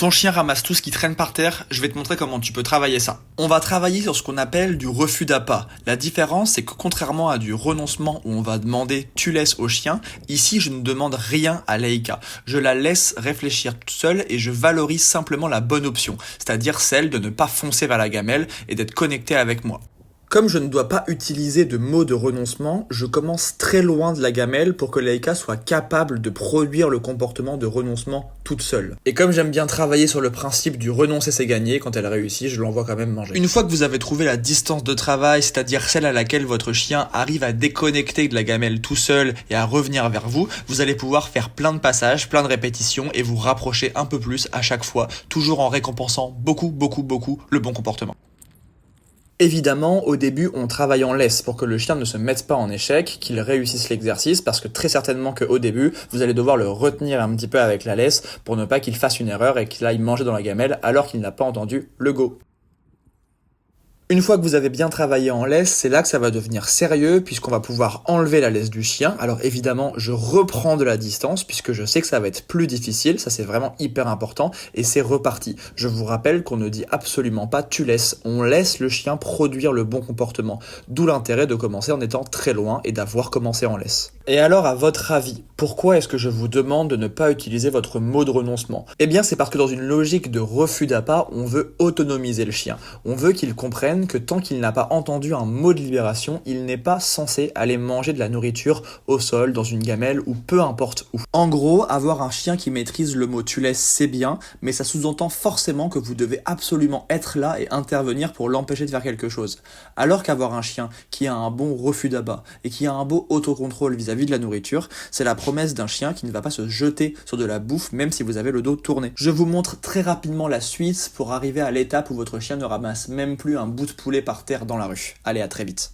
Ton chien ramasse tout ce qui traîne par terre, je vais te montrer comment tu peux travailler ça. On va travailler sur ce qu'on appelle du refus d'appât. La différence, c'est que contrairement à du renoncement où on va demander « tu laisses au chien », ici je ne demande rien à Laïka. Je la laisse réfléchir toute seule et je valorise simplement la bonne option, c'est-à-dire celle de ne pas foncer vers la gamelle et d'être connectée avec moi. Comme je ne dois pas utiliser de mots de renoncement, je commence très loin de la gamelle pour que Laïka soit capable de produire le comportement de renoncement toute seule. Et comme j'aime bien travailler sur le principe du renoncer c'est gagner, quand elle réussit, je l'envoie quand même manger. Une fois que vous avez trouvé la distance de travail, c'est-à-dire celle à laquelle votre chien arrive à déconnecter de la gamelle tout seul et à revenir vers vous, vous allez pouvoir faire plein de passages, plein de répétitions et vous rapprocher un peu plus à chaque fois, toujours en récompensant beaucoup le bon comportement. Évidemment, au début, on travaille en laisse pour que le chien ne se mette pas en échec, qu'il réussisse l'exercice, parce que très certainement qu'au début, vous allez devoir le retenir un petit peu avec la laisse pour ne pas qu'il fasse une erreur et qu'il aille manger dans la gamelle alors qu'il n'a pas entendu le go. Une fois que vous avez bien travaillé en laisse, c'est là que ça va devenir sérieux puisqu'on va pouvoir enlever la laisse du chien. Alors évidemment, je reprends de la distance puisque je sais que ça va être plus difficile, ça c'est vraiment hyper important et c'est reparti. Je vous rappelle qu'on ne dit absolument pas tu laisses, on laisse le chien produire le bon comportement. D'où l'intérêt de commencer en étant très loin et d'avoir commencé en laisse. Et alors à votre avis, pourquoi est-ce que je vous demande de ne pas utiliser votre mot de renoncement ? Eh bien c'est parce que dans une logique de refus d'appât, on veut autonomiser le chien. On veut qu'il comprenne que tant qu'il n'a pas entendu un mot de libération, il n'est pas censé aller manger de la nourriture au sol, dans une gamelle ou peu importe où. En gros, avoir un chien qui maîtrise le mot « tu laisses » c'est bien, mais ça sous-entend forcément que vous devez absolument être là et intervenir pour l'empêcher de faire quelque chose. Alors qu'avoir un chien qui a un bon refus d'appât et qui a un beau autocontrôle vis-à-vis de la nourriture, c'est la promesse d'un chien qui ne va pas se jeter sur de la bouffe même si vous avez le dos tourné. Je vous montre très rapidement la suite pour arriver à l'étape où votre chien ne ramasse même plus un bout de poulet par terre dans la rue. Allez, à très vite.